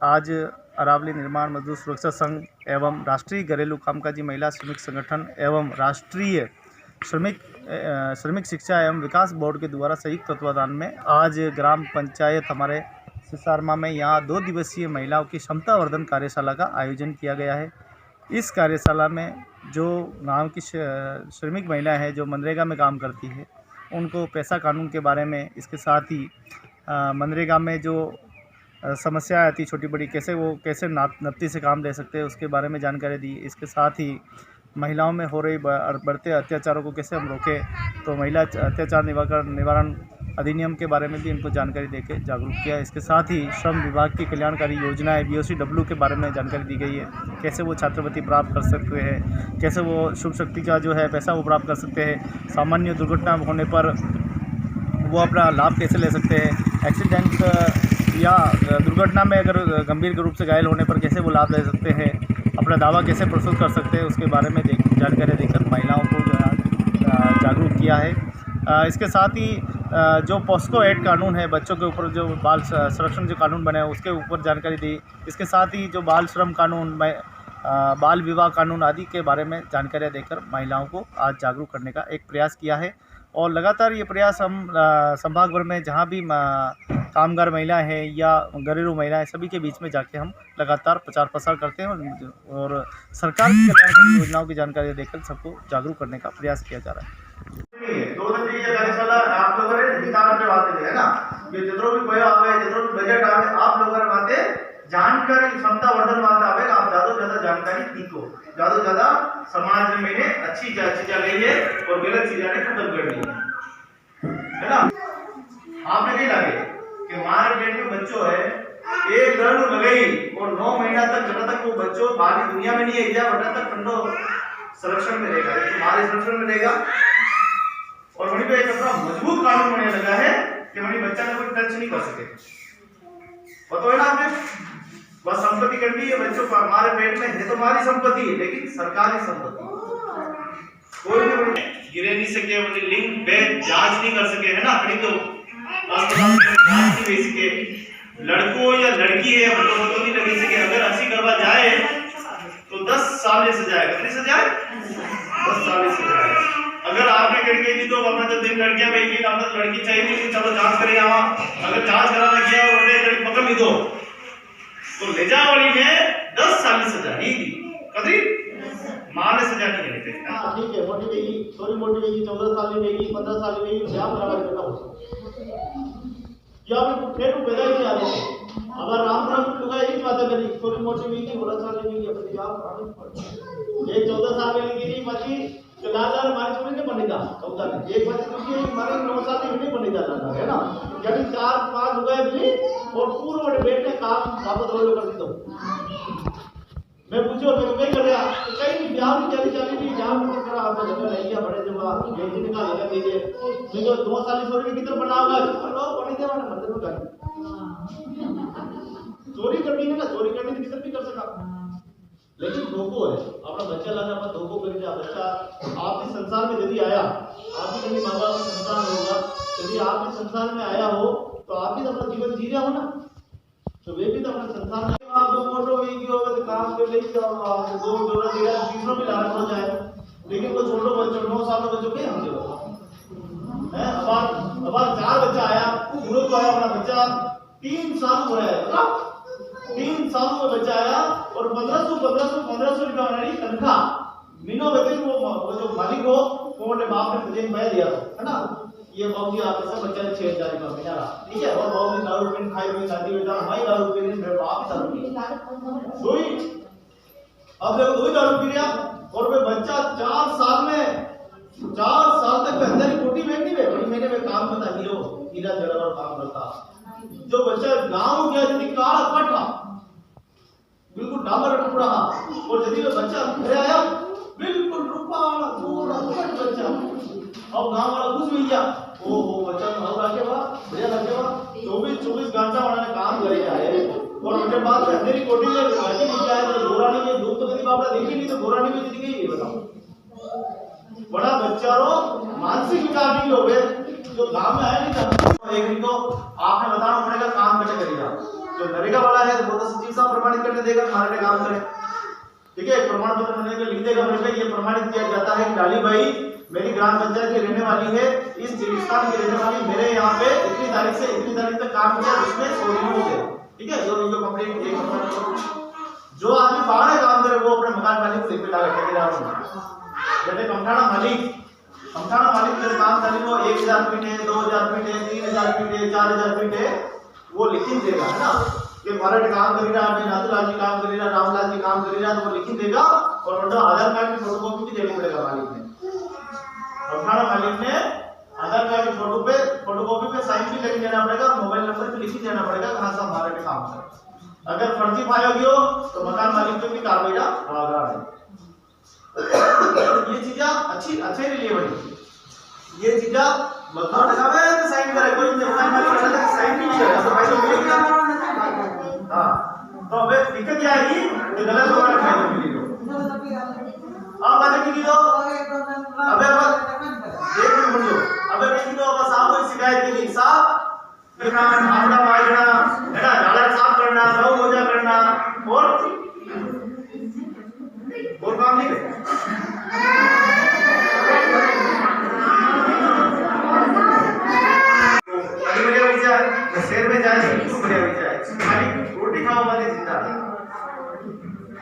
आज अरावली निर्माण मजदूर सुरक्षा संघ एवं राष्ट्रीय घरेलू कामकाजी महिला श्रमिक संगठन एवं राष्ट्रीय श्रमिक शिक्षा एवं विकास बोर्ड के द्वारा संयुक्त तत्वावधान में आज ग्राम पंचायत हमारे सिसारमा में यहाँ 2 दिवसीय महिलाओं की क्षमतावर्धन कार्यशाला का आयोजन किया गया है। इस कार्यशाला में जो गांव की श्रमिक महिलाएं हैं जो मनरेगा में काम करती है उनको पैसा कानून के बारे में, इसके साथ ही मनरेगा में जो समस्याएं आती छोटी बड़ी कैसे नफ्ती से काम ले सकते हैं उसके बारे में जानकारी दी। इसके साथ ही महिलाओं में हो रही बढ़ते अत्याचारों को कैसे हम रोकें, तो महिला अत्याचार निवारण अधिनियम के बारे में भी इनको जानकारी देके जागरूक किया। इसके साथ ही श्रम विभाग की कल्याणकारी योजनाएं BOCW के बारे में जानकारी दी गई है, कैसे वो छात्रवृत्ति प्राप्त कर सकते हैं, कैसे वो शुभ शक्ति का जो है पैसा वो प्राप्त कर सकते हैं, सामान्य दुर्घटना होने पर वो अपना लाभ कैसे ले सकते हैं, एक्सीडेंट या दुर्घटना में अगर गंभीर रूप से घायल होने पर कैसे वो लाभ ले सकते हैं, अपना दावा कैसे प्रस्तुत कर सकते हैं, उसके बारे में जानकारी देकर महिलाओं को जो है जागरूक किया है। इसके साथ ही जो पॉस्को एक्ट कानून है, बच्चों के ऊपर जो बाल संरक्षण जो कानून बने हैं उसके ऊपर जानकारी दी। इसके साथ ही जो बाल श्रम कानून, बाल विवाह कानून आदि के बारे में जानकारियाँ देकर महिलाओं को आज जागरूक करने का एक प्रयास किया है। और लगातार ये प्रयास हम संभाग भर में जहाँ भी कामगार महिलाएं हैं या घरेलू महिलाएं सभी के बीच में जाके हम लगातार प्रचार प्रसार करते हैं और सरकार की कल्याणकारी योजनाओं की जानकारी देकर सबको जागरूक करने का प्रयास किया जा रहा है। 2 दिन की ये कार्यशाला आप लोगों ने हिसाब से बातें है ना, ये जितनो भी कोई आवे, जितनो भी बजट आवे, आप लोगों ने बातें जानकारी क्षमतावर्धन बात आवे, आप ज्यादा से ज्यादा जानकारी सीखो, ज्यादा से ज्यादा समाज में अच्छी चीजें ले और गलत चीजें खत्म करनी है ना। आपने नहीं लगे कि हमारे पेट में बच्चों है, एक गर्भ लगाई और 9 महीना तक जब तक वो बच्चों बाहरी दुनिया में नहीं आएगा बटा तक ठंडो संरक्षण में रहेगा, तुम्हारे संरक्षण में रहेगा। और वहीं पे एक अपना मजबूत कानून बनने लगा है कि वहीं बच्चा को कोई टच नहीं कर सके। पता है ना आपने, बस संपत्ति करनी है बच्चों को, हमारे पेट में है तो हमारी संपत्ति, लेकिन सरकारी संपत्ति कोई भी गिरे नहीं सके, उन्हें लिंग भेद जांच नहीं कर सके, है ना। खरीदो अस्पताल में जांच नहीं हो सके, लड़कों या लड़की है मतलब नहीं लगी सके, अगर 80 करवा जाए तो 10 साल से सजा है। कितनी सजा है? 10 साल से सजा है। अगर आपने लड़की दी तो अपना जब दिन लड़कियां भेजी, आपने लड़की चाहिए नहीं, चलो जांच करें यहाँ, अगर जांच कराना किया और उन्हें लड़की पकड़ ली तो ले जा वाली ने 10 साल की सजा नहीं दी, कभी मां ने सजा नहीं देते। हां ठीक है, मोटी देगी, थोड़ी मोटी देगी, 14 साल की देगी, 15 साल की देगी, क्या बराबर करना हो या फिर फेर पैदा ही नहीं आते। अगर राम लोग यही बात करी, थोड़ी मोटी देगी, 14 साल की देगी, अपने आप ये 14 साल की देगी मची तो लादार मारे छोड़े नहीं बनेगा, कौन सा एक बात क्योंकि हमारे 9 साल की नहीं बनेगा लादार, है ना। जब 4-5 हो गए भी और पूरे बेटे काम वापस रोल कर दी। तो मैं पूछो मैं क्या कर रहा, कहीं भी ब्याह नहीं चली नहीं जाम नहीं करा, आपने जगह नहीं किया बड़े जब ये दिन का लगा दीजिए मैं तो 2 साल की छोरी किधर बनाऊंगा, लोग बने थे वाला मतलब कर चोरी करनी है ना, चोरी करने की किसी भी कर सका, लेकिन धोखो है अपना बच्चा लाना, अपना धोखो करके बच्चा आपके संसार में यदि आया, आपकी कभी माँ बाप का संतान होगा, यदि आपके संसार में आया हो तो आप भी तो अपना जीवन जी रहे हो ना, तो वे भी तो अपना संसार में आप दो मोटो भी की होगा तो काम कर ले जाओ, 2 जोड़ा दिया तीसरों भी लाना हो जाए, लेकिन वो छोटो बच्चों 9 साल के बच्चों के हम है। अब 4 बच्चा आया, शुरू तो आया अपना बच्चा 3 साल हो रहा है, 3 सालों में बच्चा आया और 1500 रुपया हमारी तनख्वाह महीनों में वो जो मालिक हो वो अपने बाप ने मुझे मैं दिया था, है ना। ये बाबू जी आप सब बच्चा ने 6000 रुपया महीना रहा, ठीक है। और बाबू जी दारू पीने खाई हुई शादी बेटा हमारी दारू पीने मेरे बाप ही दारू पी सोई, अब देखो 2 दारू पी लिया और मैं बच्चा 4 साल तक अंदर ही कोटी में नहीं बड़ी महीने में काम करता, हीरा जलावर काम करता। जो बच्चा गांव गया यदि काला कटा बिल्कुल डामर टुकड़ा, और यदि वो बच्चा घर आया बिल्कुल रुपाला पूरा कट बच्चा, अब गांव वाला खुश भी गया, ओ बच्चा भाव रखे बा बढ़िया रखे बा, 24 घंटा उन्होंने काम करे जाए और उनके बाद अंधेरी कोठी में घाटी नहीं आया तो गोरानी में धूप तो कभी बापड़ा देखी नहीं, तो गोरानी में दिख गई बताओ। बड़ा बच्चा रो मानसिक विकार नहीं हो गए, जो गांव में आया नहीं था एक दिन को आपने बताना पड़ेगा काम कैसे करेगा। जो नरेगा वाला है वो तो सचिव प्रमाणित करने देगा हमारे काम करे। ठीक है, प्रमाण पत्र मिलने के लिख देगा मेरे पे, ये प्रमाणित किया जाता है कि डाली भाई मेरी ग्राम पंचायत की रहने वाली है, इस स्थान की रहने वाली, मेरे यहाँ पे इतनी तारीख से इतनी तारीख तक काम किया, उसमें 100 दिन हो गए। ठीक है, जो इनको कंप्लीट एक जो आदमी बाहर काम करे वो अपने मकान मालिक को लिख के डाले ठेकेदार को। जैसे कमठाना मालिक तेरे काम करे वो 1000 फीट है, 2000 फीट है, 3000 फीट है, 4000 फीट है, वो लिख देगा है ना कि मराठी काम करी रहा है, नाथूलाल जी काम करी रहा, रामलाल जी काम करी रहा, तो वो लिख देगा और मतलब आधार कार्ड की फोटोकॉपी भी देनी पड़ेगा मालिक ने। कमठाना मालिक ने आधार कार्ड की फोटोकॉपी पे साइन भी लेके देना पड़ेगा, मोबाइल नंबर भी लिख देना पड़ेगा कहाँ से मराठी काम करे। अगर फर्जी पायोगी हो तो मकान मालिक पे भी कार्रवाई है। ये चीजें अच्छे लिए बनी, ये चीजें मकान लगा में तो साइन करे, कोई मकान मालिक लगा के साइन भी नहीं करेगा तो भाई तो मिलेगी ना। हां, तो अब दिक्कत क्या है कि गलत होगा ना फायदा मिलेगा। अब बात की दो, अबे बस एक मिनट बोलो, अबे की दो बस आपको शिकायत के लिए साहब आपका मारना है ना, झाड़ा साफ करना, गौ पूजा करना और काम नहीं है। बढ़िया विचार शहर में जाए तो बढ़िया विचार खाली रोटी खाओ वाले जिंदा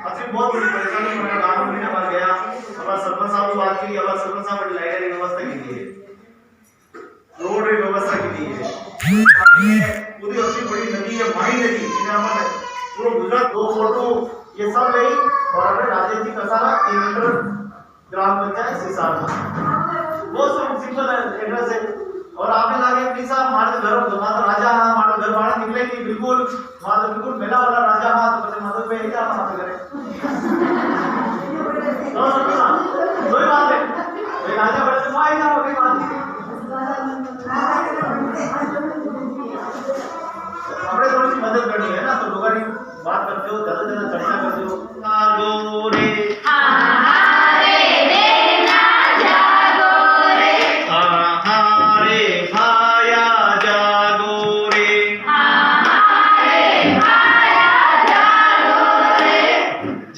अच्छी बहुत बड़ी परेशानी में गांव में ना गया। हमारा सरपंच साहब ने बात की, हमारा सरपंच साहब ने लाइट की व्यवस्था की है, रोड की व्यवस्था की है, पूरी अच्छी बड़ी नदी है माही नदी जिन्हें अपन पूरा गुजरात 2 फोटो ये सब गई और अपने राजेश जी कसारा 3 मीटर ग्राम पंचायत सिसार वो सब सिंपल एड्रेस है। और आपने लागे प्लीज साहब हमारे घर माता राजा हां हमारे घर वाला निकले कि बिल्कुल माता बिल्कुल मेला वाला राजा हां तो पता माता पे क्या बात करे तो कोई बात है ये राजा बड़े तो आएगा कोई बात नहीं। अपने थोड़ी सी मदद करनी है ना तो लोगों की बात करते हो, ज्यादा ज्यादा चर्चा करते हो। जागो रे हारे रे ना जागो रे हारे भाया जागो रे हारे भाया जागो रे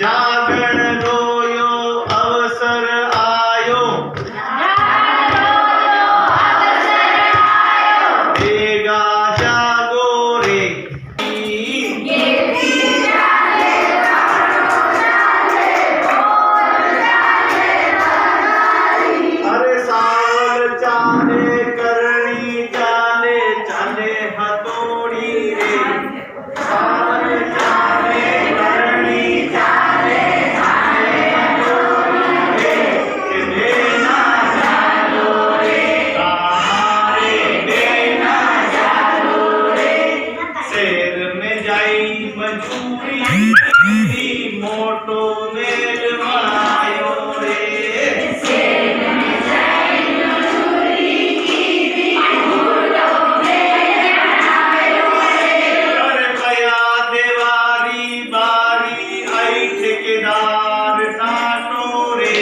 जागरण रोयो अवसर आयो देगा जागो रे अरे सावल चाले करनी चाले चाले हथौड़ी रे सावल चाले करनी चाले चाले हथौड़ी रे देना जालो रे हमारे देना जालो रे शेर में जाई मजूरी मोटो मेल बनायो रे अरे पया देवारी बारी आई ठेकेदार टाटो रे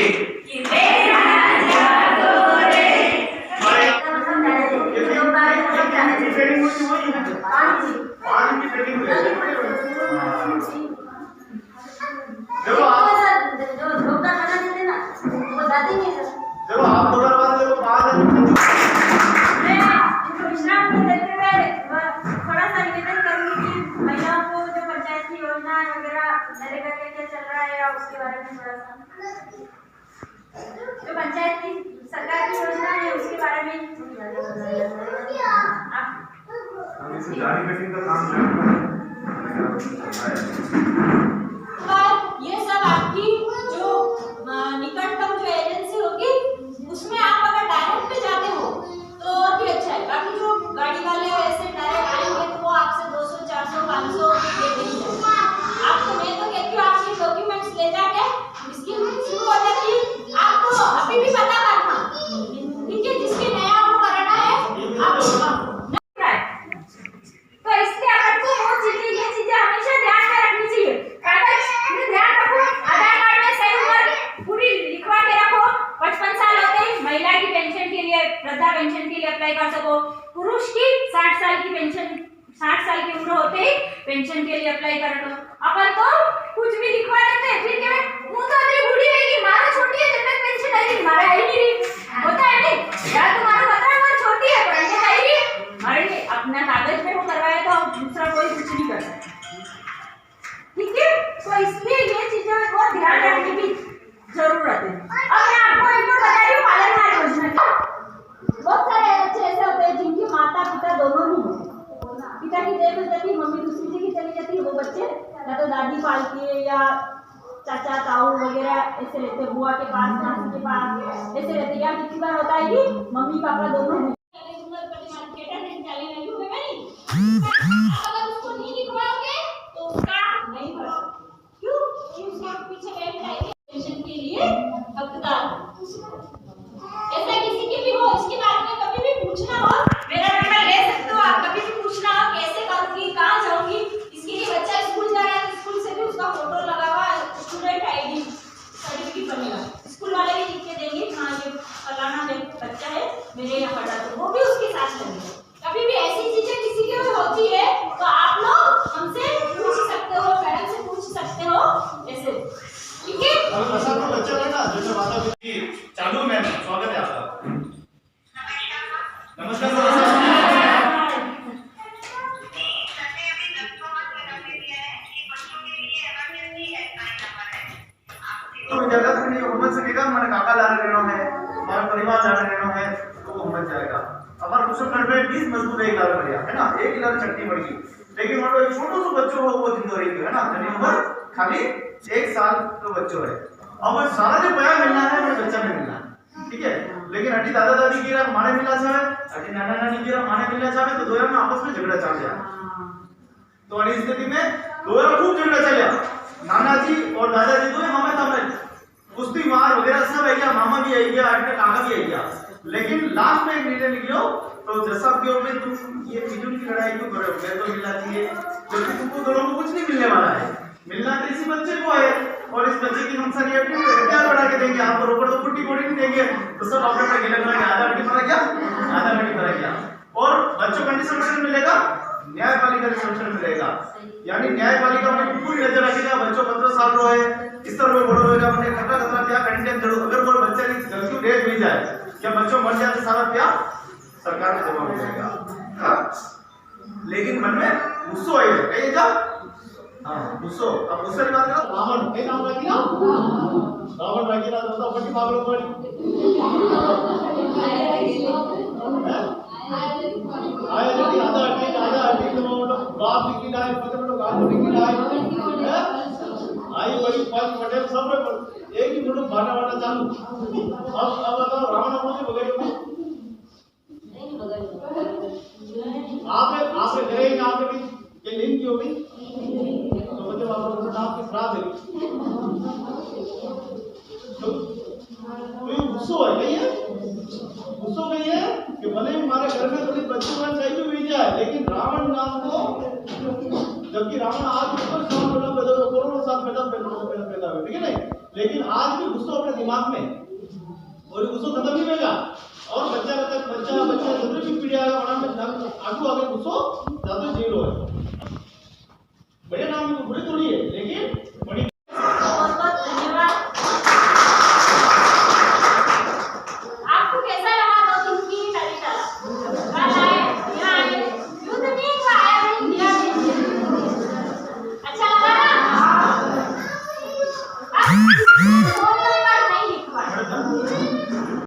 पया सेटिंग होती वही है पानी की सेटिंग है। देखो आप देखो आप उधर बात देखो बात मैं इनको विश्राम देते हुए थोड़ा सा निवेदन करूंगी कि महिलाओं को जो पंचायत की योजना वगैरह नरेगा क्या चल रहा है या उसके बारे में थोड़ा सा जो पंचायत की सरकार की योजना है उसके बारे में जारी मीटिंग का काम ये सब आपकी जो निकटतम जो एजेंसी होगी उसमें आप अगर डायरेक्ट पे जाते हो तो और भी अच्छा है। बाकी जो गाड़ी वाले ऐसे डायरेक्ट आएंगे तो वो आपसे 200 400 500 लेते ही जाएंगे। आपको मैं तो कहती हूँ आपके डॉक्यूमेंट्स ले जाके स्कीम शुरू हो जाती है आपको अभी भी पता करना ठीक है जिसके नया वो करना है आप तो इसलिए आपको वो लड़ाई करो तो अपन तो कुछ भी लिखवा देते फिर के मुंह तो तेरी बूढ़ी रहेगी मारो छोटी है जन्नत में से नहीं मारा ही नहीं होता है नहीं यार तुम्हारा बता वो छोटी है पढ़ने का ही अरे अपना कागज में वो करवाया तो दूसरा कोई कुछ नहीं कर सकता ठीक है तो इसलिए ये चीजों में बहुत ध्यान रखने की जरूरत है अब मैं आपको एक और बता रही हूँ पालनहार योजना बहुत सारे बच्चे ऐसे होते हैं जिनके माता पिता दोनों ही होते पिता की देह मिल जाती है मम्मी दूसरी जगह चली जाती है वो बच्चे या तो दादी पालती है या चाचा ताऊ वगैरह ऐसे रहते बुआ के पास मासी के पास ऐसे रहते या कितनी बार होता है कि मम्मी पापा दोनों अगर उसको नहीं लिखवाओगे तो उसका नहीं भर क्यों उसके पीछे पेंशन के लिए हकदार ऐसा किसी के भी हो इसके बारे में कभी भी पूछना हो मेरा नंबर ले सकते हो आप कभी भी पूछना हो कैसे करूंगी कहाँ जाऊंगी इसके लिए बच्चा स्कूल जा रहा है तो स्कूल से भी उसका फोटो लगा हुआ स्टूडेंट आईडी सर्टिफिकेट बनेगा स्कूल वाले भी लिख के देंगे हाँ ये फलाना बच्चा है मेरे यहाँ पढ़ा तो वो भी उसके साथ लगेगा कभी भी ऐसी चीजें किसी की होती है तो आप लोग हमसे पूछ सकते हो मैडम से पूछ सकते हो ऐसे ठीक है चालू मैम स्वागत है आपका नमस्कार तो जगह से नहीं उम्र सकेगा हमारे काका ला रहना है हमारा परिवार ला रहना है तो वो उम्र जाएगा हमारा कुछ में 20 मजदूर एक लाख बढ़िया है ना एक लाख चटनी बढ़ गई लेकिन मान लो एक छोटो सा बच्चों हो वो जिंदो रही है ना जनी उम्र खाली 1 साल तो बच्चों है अब वो सारा जो पया मिलना है वो बच्चा में मिलना है ठीक है लेकिन अटी दादा दादी की रहा माने मिलना चाहे अटी नाना नानी की रहा माने मिलना चाहे तो दोनों में आपस में झगड़ा चल जाए तो अड़ी स्थिति में दोनों खूब झगड़ा चल जाए नाना जी और दादाजी दोनों मामा तब कुश्ती मार वगैरह सब है क्या मामा भी है क्या अटे काका भी है क्या लेकिन लास्ट में एक निर्णय लिखो तो जैसा कि में तुम ये फिजूल की लड़ाई क्यों कर रहे हो मैं तो मिलना चाहिए क्योंकि तुमको दोनों को कुछ नहीं मिलने वाला है मिलना तो इसी बच्चे को है और इस बच्चे की हम सारी प्यार बढ़ा के देंगे आपको रोकड़ तो कुट्टी कोड़ी नहीं देंगे तो सब अपने अपने गिले करेंगे आधा मिनट फर्क क्या आधा मिनट फर्क क्या और बच्चों को संरक्षण मिलेगा न्यायपालिका संरक्षण मिलेगा यानी न्यायपालिका में पूरी नजर रखेगा बच्चों 15 साल रो है इस तरह में बड़ो होगा अपने खतरा खतरा क्या कंटेंट जरूर अगर कोई बच्चे की गलती डेथ मिल जाए या बच्चों मर जाए तो सारा क्या सरकार को जमा हो जाएगा लेकिन मन में गुस्सो आई है कहिए जा हाँ गुस्सो अब गुस्से की बात करो रावण के नाम रखी ना रावण रखी ना तो अपनी बाबू पड़ी आया जी आधा अटी तो मतलब बाप की डाय मतलब गांव की डाय आई बड़ी पांच पटेल सब एक ही मतलब बाटा चालू अब बताओ रावण मुझे बगैर आपने घरे ही नाम की ये लिंक की होगी तो मुझे वापस नाम की श्राद्ध है तो ये गुस्सो है नहीं है गुस्सो नहीं है कि भले हमारे घर में थोड़ी बच्ची बन चाहिए हुई जाए लेकिन रावण नाम को जबकि रावण आज ऊपर करोड़ों साल पैदा हुए ठीक है नहीं लेकिन आज भी गुस्सो अपने दिमाग में और गुस्सो खत्म नहीं होगा और बच्चा दूसरी भी पीढ़ी आगे बढ़ा में आगू आगे गुस्सो ज्यादा जीरो है बढ़िया नाम में बुरी थोड़ी है लेकिन बड़ी अच्छा लगा ना